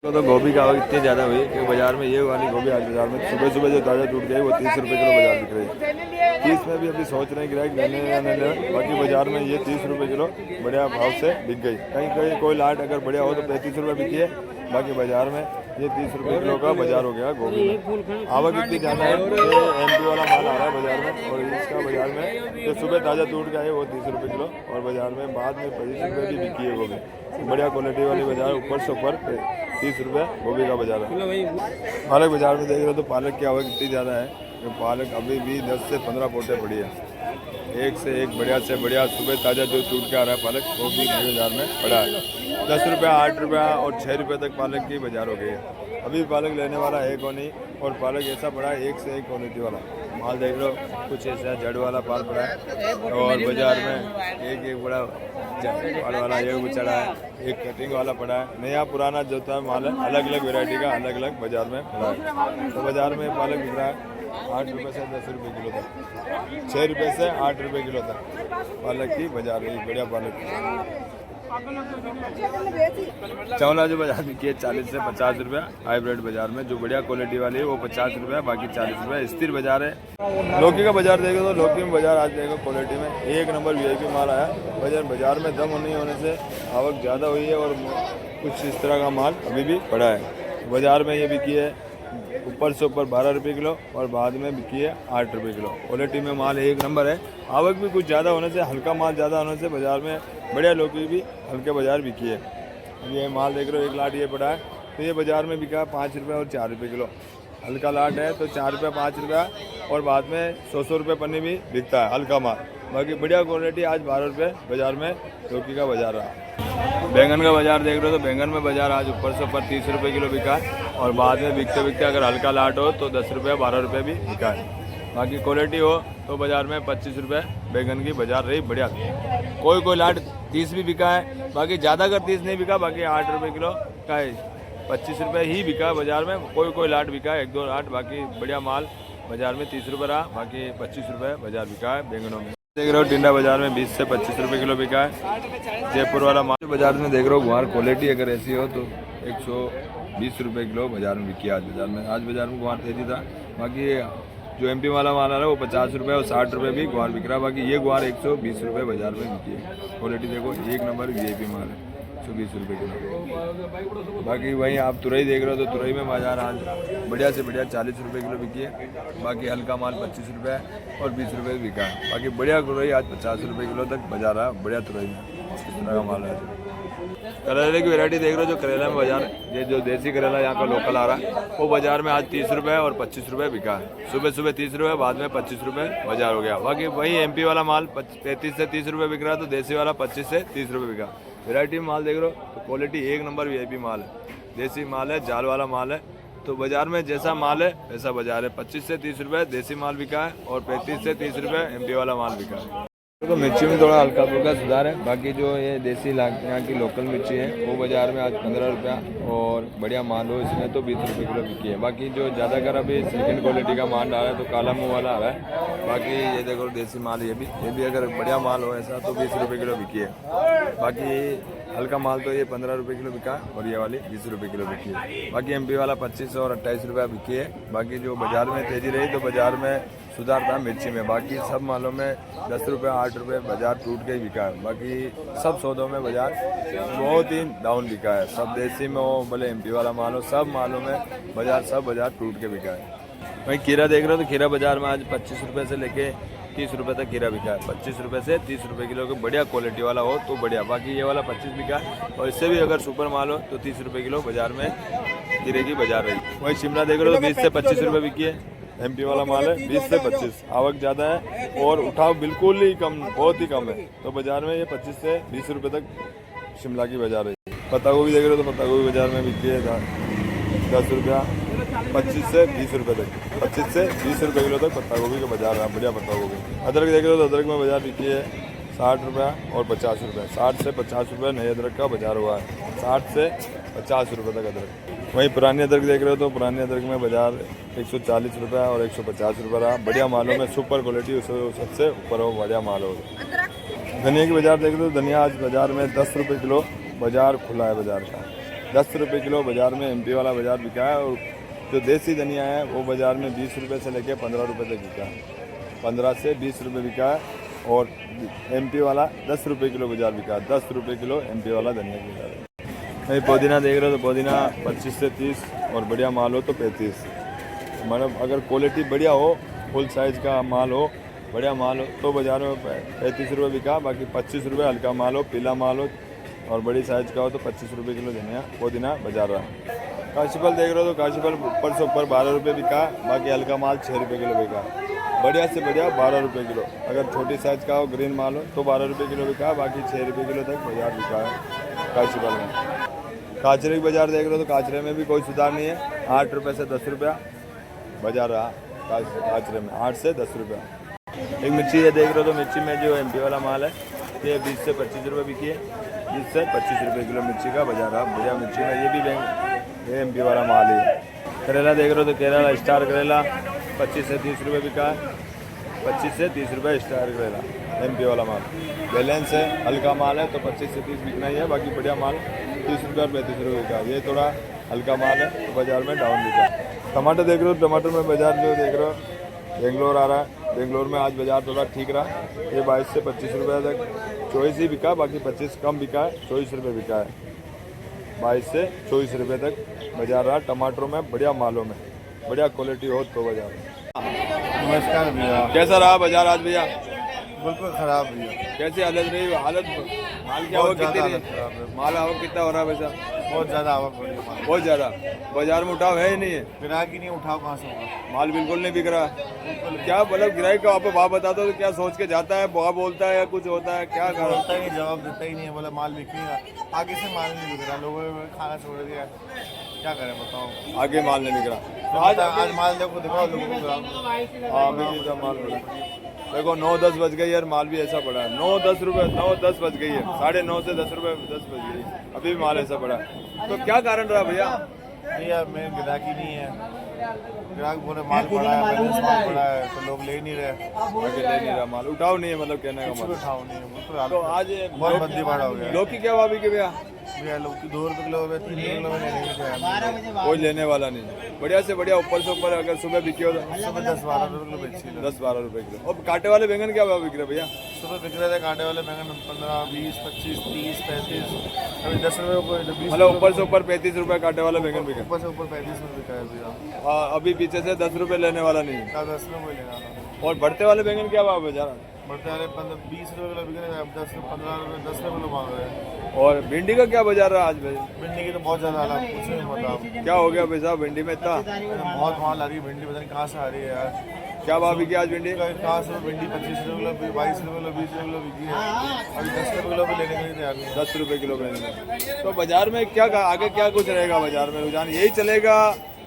तो गोभी का आवक इतनी ज़्यादा हुई कि बाजार में ये वाली गोभी आज बाजार में सुबह सुबह जो ताज़ा टूट गई वो 30 रुपये किलो बाजार बिक रही है। 30 में भी अभी सोच रहे हैं ग्राहक लेने या नहीं लेने, बाकी बाजार में ये 30 रुपये किलो बढ़िया भाव से बिक गई। कहीं कहीं कोई लाट अगर बढ़िया हो तो 35 रुपये बिकी है, बाकी बाजार में ये 30 रुपये किलो का बाजार हो गया गोभी में। आवक इतनी ज़्यादा है कि MP वाला माल आ रहा है बाजार में, और इसका बाजार में जो सुबह ताज़ा टूट गया है वो 30 रुपये किलो, और बाजार में बाद में 25 रुपये की बिकी है गोभी। बढ़िया क्वालिटी वाली बाजार ऊपर से ऊपर 30 रुपये गोभी का बाजार है। पालक बाजार में देख रहे हो तो पालक की आवक इतनी ज़्यादा है कि पालक अभी भी 10 से 15 पोटे पड़ी है। एक से एक बढ़िया से बढ़िया सुबह ताज़ा जो टूट के आ रहा है पालक वो भी बाजार में पड़ा है। 10 रुपये, 8 रुपये और 6 रुपये तक पालक की बाजार हो गई है। अभी पालक लेने वाला है को नहीं, और पालक ऐसा पड़ा है एक से एक क्वालिटी वाला माल देख लो। कुछ ऐसा जड़ वाला पाल पड़ा है, और बाजार में एक एक बड़ा पाल वाला ये चढ़ा है, एक कटिंग वाला पड़ा है। नया पुराना जो था माल है अलग अलग वेरायटी का अलग अलग बाजार में पड़ा है। तो बाजार में पालक बिक रहा है 8 रुपये से 10 रुपये किलो तक, 6 रुपये से 8 रुपये किलो तक पालक की बाजार रही। बढ़िया पालक की चावला जो बाजार में किए 40 से 50 रुपये हाईब्रिड बाजार में, जो बढ़िया क्वालिटी वाली है वो 50 रुपये, बाकी 40 रुपये स्थिर बाजार है। लौकी का बाजार देखें तो लौकी में बाजार आज देखो क्वालिटी में एक नंबर VIP माल आया। बाजार में दम नहीं होने से आवक ज़्यादा हुई है, और कुछ इस तरह का माल अभी भी पड़ा है। बाजार में ये बिकी है ऊपर से ऊपर 12 रुपये किलो, और बाद में बिकी है 8 रुपये किलो। क्वालिटी में माल एक नंबर है। आवक भी कुछ ज़्यादा होने से, हल्का माल ज़्यादा होने से बाजार में बढ़िया लौकी भी हल्के बाजार बिकी है। ये माल देख रहे हो एक लाट ये पड़ा है, तो ये बाजार में बिका 5 रुपये और 4 रुपये किलो। हल्का लाट है तो 4 रुपये 5 रुपया, और बाद में 100 रुपये पन्नी भी बिकता है हल्का माल। बाकी बढ़िया क्वालिटी आज 12 रुपये बाजार में लौकी का बाजार रहा। बैंगन का बाजार देख रहे हो तो बैंगन में बाजार आज ऊपर से ऊपर 30 रुपये किलो बिका है, और बाद में बिकते बिकते अगर हल्का लाट हो तो 10 रुपये 12 रुपये भी बिका है। बाकी क्वालिटी हो तो बाजार में 25 रुपये बैंगन की बाजार रही बढ़िया। कोई लाट 30 भी बिका है, बाकी ज़्यादा अगर 30 नहीं बिका, बाकी 8 रुपये किलो का है, 25 रुपये ही बिका बाजार में। कोई लाट बिका है 1-2 लाट, बाकी बढ़िया माल बाजार में 30 रुपये रहा, बाकी 25 रुपये बाजार बिका है बैंगनों में। देख रहे हो टिंडा बाजार में 20 से 25 रुपये किलो बिका है। जयपुर वाला माल बाजार में देख रहे हो गुआर क्वालिटी अगर ऐसी हो तो 120 रुपये किलो बाजार में बिकी आज बाजार में। आज बाजार में गुआर तेजी था। बाकी जो MP वाला माल आ रहा है वो 50 रुपये और 60 रुपये भी गुआर बिक रहा है। बाकी ये गुआर 120 रुपये बाजार में बिकी है। क्वालिटी देखो एक नंबर VIP माल है, 120 रुपये किलो। बाकी वहीं आप तुरई देख रहे हो तो तुरई में बाजार आज बढ़िया से बढ़िया 40 रुपये किलो बिकी है। बाकी हल्का माल 25 रुपये और 20 रुपये बिका है। बाकी बढ़िया तुरई आज 50 रुपये किलो तक बाजार रहा। बढ़िया तुरई में इस तरह का माल है। करेले की वैरायटी देख रहे हो, जो करेला में बाजार ये जो देसी करेला यहाँ का लोकल आ रहा है वो बाजार में आज 30 रुपये और 25 रुपये बिका है। सुबह 30 रुपये, बाद में 25 रुपये बाजार हो गया। बाकी वही MP वाला माल 35 से 30 रुपये बिक रहा है, तो देसी वाला 25 से 30 रुपये बिका। वैरायटी में माल देख रहे हो तो क्वालिटी एक नंबर VIP माल है, देसी माल है, जाल वाला माल है। तो बाजार में जैसा माल है वैसा बाजार है। 25 से 30 रुपये देसी माल बिका है, और 35 से 30 रुपये MP वाला माल बिका है। तो मिर्ची में थोड़ा हल्का फुल्का सुधार है। बाकी जो ये देसी यहाँ की लोकल मिर्ची है वो बाजार में आज 15 रुपया, और बढ़िया माल हो इसमें तो 20 रुपये किलो बिकी है। बाकी जो ज़्यादातर अभी सेकंड क्वालिटी का माल आ रहा है तो काला मुँह वाला आ रहा है। बाकी ये देखो देसी माल ये भी अगर बढ़िया माल हो ऐसा तो 20 रुपये किलो बिकी है। बाकी हल्का माल तो ये 15 रुपये किलो बिका है, और ये वाली 20 रुपये किलो बिकी है। बाकी MP वाला 25 और 28 रुपया बिकी है। बाकी जो बाजार में तेज़ी रही तो बाजार में सुधार था मिर्ची में। बाकी सब मालों में 10 रुपये 8 रुपये बाजार टूट के ही बिका है। बाकी सब सौदों में बाजार बहुत ही डाउन बिका है। सब देसी में हो भले MP वाला माल हो, सब मालों में बाजार टूट के बिका है। वहीं खीरा देख रहे हो तो खीरा बाजार में आज 25 रुपये से लेके 30 रुपये तक खीरा बिका है। 25 रुपये से 30 रुपये किलो का बढ़िया क्वालिटी वाला हो तो बढ़िया। बाकी ये वाला 25 बिका है, और इससे भी अगर सुपर माल हो तो 30 रुपये किलो बाजार में खीरे की बाजार रही। वहीं शिमला देख रहे हो तो 20 से 25 रुपये बिकी है। MP वाला माल है 20 से 25। आवक ज़्यादा है और उठाव बिल्कुल ही कम, बहुत ही कम है। तो बाजार में ये 25 से 20 रुपये तक शिमला की बाजार है। पत्ता गोभी देख रहे हो तो पत्ता गोभी बाजार में बिकी है 10 रुपया 25 से 20 रुपये तक। 25 से 20 रुपये किलो तक पत्ता गोभी का बाजार है, बढ़िया पत्ता गोभी। अदरक देख रहे हो तो अदरक में बाजार बिकी है 60 रुपया और 50 रुपये। 60 से 50 रुपये नए अदरक का बाजार हुआ है। 60 से 50 रुपये तक अदरक। वहीं पुरानी अदरक देख रहे हो तो पुरानी अदरक में बाजार 140 रुपये और 150 रुपये रहा। बढ़िया मालों में सुपर क्वालिटी सबसे ऊपर हो, बढ़िया माल हो। धनिया की बाजार देख रहे हो, धनिया आज बाजार में 10 रुपये किलो बाजार खुला है बाजार का। 10 रुपये किलो बाज़ार में एमपी वाला बाज़ार बिका है। और जो देसी धनिया है वो बाज़ार में 20 रुपये से लेकर 15 रुपये तक बिका है। 15 से 20 रुपये बिका है। और एमपी वाला 10 रुपये किलो बाज़ार बिका है। 10 रुपये किलो एमपी वाला धनिया बिका है। भाई पुदीना देख रहे हो तो पुदीना 25 से 30 और बढ़िया माल हो तो 35। मतलब अगर क्वालिटी बढ़िया हो, फुल साइज़ का माल हो, बढ़िया माल हो तो बाज़ार में 35 रुपये बिका। बाकी 25 रुपये हल्का माल हो, पीला माल हो और बड़ी साइज़ का हो तो 25 रुपये किलो धनिया पुदीना बाजार रहा है। काशीफल देख रहे हो तो काशीफल ऊपर से ऊपर 12 रुपये बिका। बाकी हल्का माल 6 रुपये किलो बिका। बढ़िया से बढ़िया 12 रुपये किलो। अगर छोटी साइज़ का हो, ग्रीन माल हो तो 12 रुपये किलो बिका। बाकी 6 रुपये किलो तक बाज़ार बिका है काशीफल में। काचरे की बाज़ार देख रहे हो तो काचरे में भी कोई सुधार नहीं है। 8 रुपये से 10 रुपया बाज़ार रहा काचरे में, 8 से 10 रुपया। एक मिर्ची है देख रहे हो तो मिर्ची में जो एमपी वाला माल है ये 20 से 25 रुपये बिकी है। 20 से 25 रुपये किलो मिर्ची का बाजार रहा। बढ़िया मिर्ची में ये भी ये एमपी वाला माल ही है। करेला देख रहे हो तो करेला स्टार करेला 25 से 30 रुपये बिका है। 25 से 30 रुपये स्टार करेला एमपी वाला माल। बैलेंस है, हल्का माल है तो 25 से 30 बिकना ही है। बाकी बढ़िया माल 30 रुपये और 35 रुपये बिका। ये थोड़ा हल्का माल है तो बाज़ार में डाउन बिका। टमाटर देख रहे हो, टमाटर में बाज़ार जो देख रहे हो बेंगलोर आ रहा है। बेंगलोर में आज बाज़ार थोड़ा ठीक रहा। ये 22 से 25 रुपये तक 24 ही बिका। बाकी 25 कम बिका है, 24 रुपये बिका है। 22 से 24 रुपये तक बाज़ार रहा टमाटरों में, बढ़िया मालों में, बढ़िया क्वालिटी हो तो बाज़ार में। नमस्कार भैया। कैसा रहा बाज़ार आज भैया? बिल्कुल खराब भैया। कैसी हालत रही? हालत माल की आवक कितनी रही? माल आवक कितना हो रहा है वैसा? बहुत ज़्यादा आवक हो रही है। बहुत ज़्यादा। बाज़ार में उठाव है ही नहीं है? ग्राहक ही नहीं, उठाव कहाँ से होगा? माल बिल्कुल नहीं बिक रहा। क्या मतलब ग्राहक को आप भाव बताते हो तो क्या सोच के जाता है? भाव बोलता है या कुछ होता है? क्या बोलता ही जवाब देता ही नहीं है। बोला माल बिक नहीं रहा, आगे से माल नहीं बिक रहा, लोगों ने खाना छोड़ दिया, क्या करें बताओ? आगे माल नहीं बिक रहा। तो आज माल देखो, दिखाओ लोगों को। हाँ बिल्कुल माल पड़ा देखो। 9-10 बज गई यार, माल भी ऐसा पड़ा है। 9-10 रुपये, 9-10 बज गई है। 9:30 से 10 रुपये 10 बज गई, अभी भी माल ऐसा पड़ा है। तो क्या कारण रहा भैया? भैया मेरे ग्राहक ही नहीं है। ग्राहक बोले माल पड़ा है, बैलेंस माल पड़ा है तो लोग ले नहीं रहे। ले नहीं रहा माल, उठाव नहीं है मतलब कहने का मतलब। उठाव नहीं है तो आज बहुत बंदी भाड़ा हो गया। लौकी क्या भाव बिके भैया? भैया लौकी 2 रुपये किलो, 3 किलो में लेने कोई लेने वाला नहीं। बढ़िया से बढ़िया ऊपर से ऊपर अगर सुबह बिके हो तो सुबह 10-12 रुपये बेची। 10-12 रुपये किलो। और कांटे वाले बैंगन क्या भाव बिक रहे भैया? सुबह बिक रहे थे कांटे वाले बैंगन 15, 20, 25, 30, 35, अभी 10 रुपये। मतलब ऊपर से ऊपर 35 रुपये कांटे वाला बैंगन बिका। ऊपर से ऊपर 35 में बिका है भैया। अभी पीछे से 10 रुपये लेने वाला नहीं है। 10 रुपये लेना। और बढ़ते वाले बैंगन क्या भाव है जरा? बढ़ते वाले 20 रुपये किलो बिक रहे हैं। अब 10-15 रुपये 10 रुपये किलो मांग रहे हैं। और भिंडी का क्या बाजार रहा आज भाई? भिंडी की तो बहुत ज़्यादा हालत पूछो ही मत आप। क्या हो गया भाई साहब भिंडी में इतना? बहुत माल आ रही है भिंडी, पता नहीं कहाँ से आ रही है यार। क्या भाव बिकी आज भिंडी? कहाँ से भिंडी 25 रुपये किलो, 22 रुपये किलो, 20 रुपये किलो बिकी है। अभी 10 रुपये किलो भी लेने के लिए तैयार नहीं। 10 रुपये किलो लेने। तो बाजार में क्या आगे क्या कुछ रहेगा? बाजार में रुझान यही चलेगा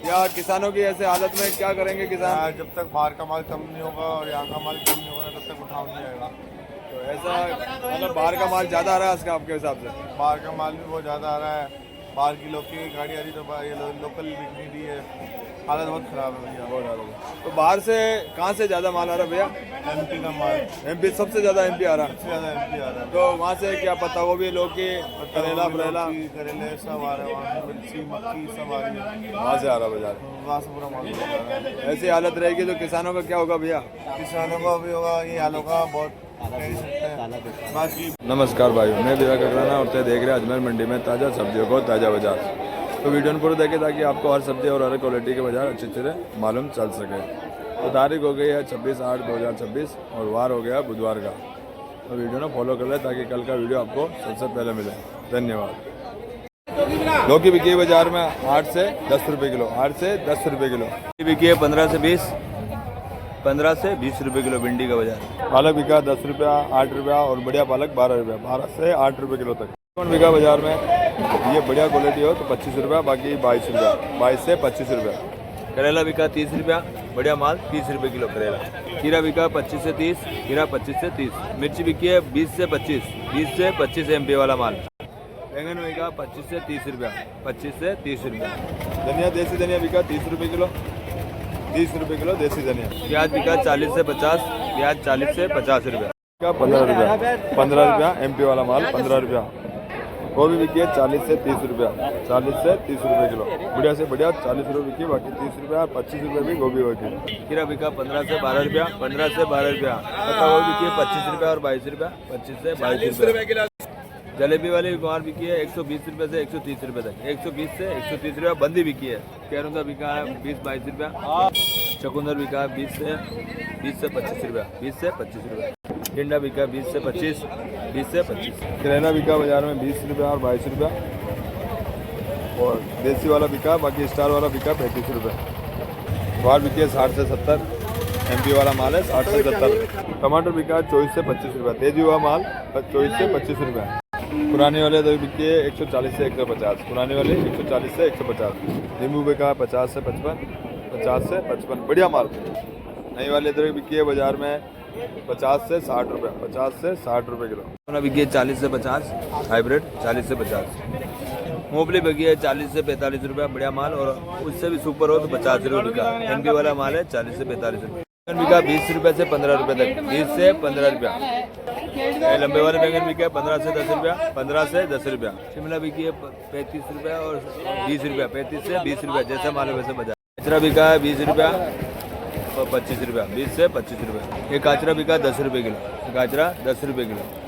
या किसानों की ऐसे हालत में क्या करेंगे किसान? जब तक बाहर का माल कम नहीं होगा और यहाँ का माल कम नहीं होगा तब तक उठाव नहीं आएगा। तो ऐसा मतलब बाहर का माल ज़्यादा आ रहा है इसका आपके हिसाब से? बाहर का माल भी बहुत ज़्यादा आ रहा है। बाहर की लौकी की गाड़ी आ रही तो ये लोकल बिकनी भी है। हालत बहुत ख़राब है भैया, बहुत ज़्यादा। तो बाहर से कहाँ से ज़्यादा माल आ रहा है भैया? एमपी का माल। एमपी सबसे ज़्यादा एमपी आ रहा है। सबसे ज़्यादा एमपी आ रहा है। तो वहाँ से क्या पता वो भी लोग की करेला फरेला करेले सब आ रहे हैं। वहाँ से मिर्ची मक्की सब आ रही है। वहाँ से आ रहा बाजार, वहाँ से पूरा माल आ रहा है। ऐसी हालत रहेगी तो किसानों का क्या होगा भैया? किसानों का भी होगा ये हाल होगा, बहुत बाकी। नमस्कार भाइयों, मैं विवेक अग्राना और देख रहे हैं अजमेर मंडी में ताज़ा सब्जियों को ताज़ा बाजार। तो वीडियो में पूरा देखें ताकि आपको हर सब्जी और हर क्वालिटी के बाजार अच्छे से मालूम चल सके। तो तारीख हो गई है 26/8/2026 और वार हो गया बुधवार का। तो वीडियो ना फॉलो कर ले ताकि कल का वीडियो आपको सबसे पहले मिले। धन्यवाद। लौकी बिकी है बाजार में 8 से 10 रुपये किलो। 8 से 10 रुपये किलो बिकी है। 15 से 20, 15 से 20 रुपये किलो भिंडी का बाजार। पालक बिका 10 रुपया, 8 रुपया और बढ़िया पालक 12 रुपया। 12 से 8 रुपये किलो तक। कौन बिका बाजार में? ये बढ़िया क्वालिटी हो तो 25 रुपया, बाकी 22 रुपया। 22 से 25 रुपया। करेला बिका 30 रुपया, बढ़िया माल 30 रुपये किलो करेला। खीरा बिका 25 से 30, खीरा 25 से 30। मिर्ची बिकी है 20 से 25, 20 से 25 एमपी वाला माल। बैंगन बिका 25 से 30 रुपया, 25 से 30 रुपया। धनिया देसी धनिया बिका 30 रुपये किलो, 30 रुपये किलो देसी धनिया। प्याज बिका 40 से 50, प्याज 40 से 50 रुपया का 15 रुपया। 15 रुपया एमपी वाला माल 15 रुपया। गोभी बिकी है 40 से 30 रुपया, 40 से 30 रुपये किलो। बढ़िया से बढ़िया 40 रुपये बिकी, बाकी 30 रुपया और 25 रुपये भी गोभी होगी। खीरा बिका 15 से 12 रुपया, 15 से 12 रुपया। पत्ता गोभी बिकी है 25 रुपया और 22 रुपया, 25 से 22 रुपये। जलेबी वाली गुआर बिकी है 120 रुपये से 130 रुपये तक, 120 से 130 रुपया। बंदी बिकी है। कैरुंदा बिका है 20-22 रुपया। चकुंदर बिका है 20 से 25 रुपया, 20 से 25 रुपया। टिंडा बिका 20 से 25, 20 से 25। करेला बिका बाजार में 20 रुपया और 22 रुपया। और देसी वाला बिका, बाकी स्टार वाला बिका 35 रुपये। गुआर बिकी है 60 से 70, MP वाला माल है 60 से 70। टमाटर बिका 24 से 25 रुपया, तेजी हुआ माल 24 से 25 रुपया। पुराने वाले तो बिकी है 140 से 150, पुराने वाले 140 से 150। नींबू बिका 50 से 55, 50 से 55, बढ़िया माल। नई वाले इधर बिकी है बाजार में 50 से 60 रुपये, 50 से 60 रुपये किलो। बिकी है 40 से 50, हाइब्रिड 40 से 50। मूंगफली बिकी है 40 से 45 रुपया, बढ़िया माल। और उससे भी सुपर हो तो 50 रुपये बिका। MP वाला माल है 40 से 45 रुपये। बैंगन बिका 20 रुपये से 15 रुपये तक, 20 से 15 रुपया। लंबे वाले बैंगन बिके 15 से 10 रुपया, 15 से 10 रुपया। शिमला बिकी है 35 रुपया और 20 रुपया, 35 से 20 रुपया, जैसा माल है वैसे बाजार। काचरा बिका है 20 रुपया और 25 रुपया, 20 से 25 रुपये। ये काचरा बिका 10 रुपये किलो, काचरा 10 रुपये किलो।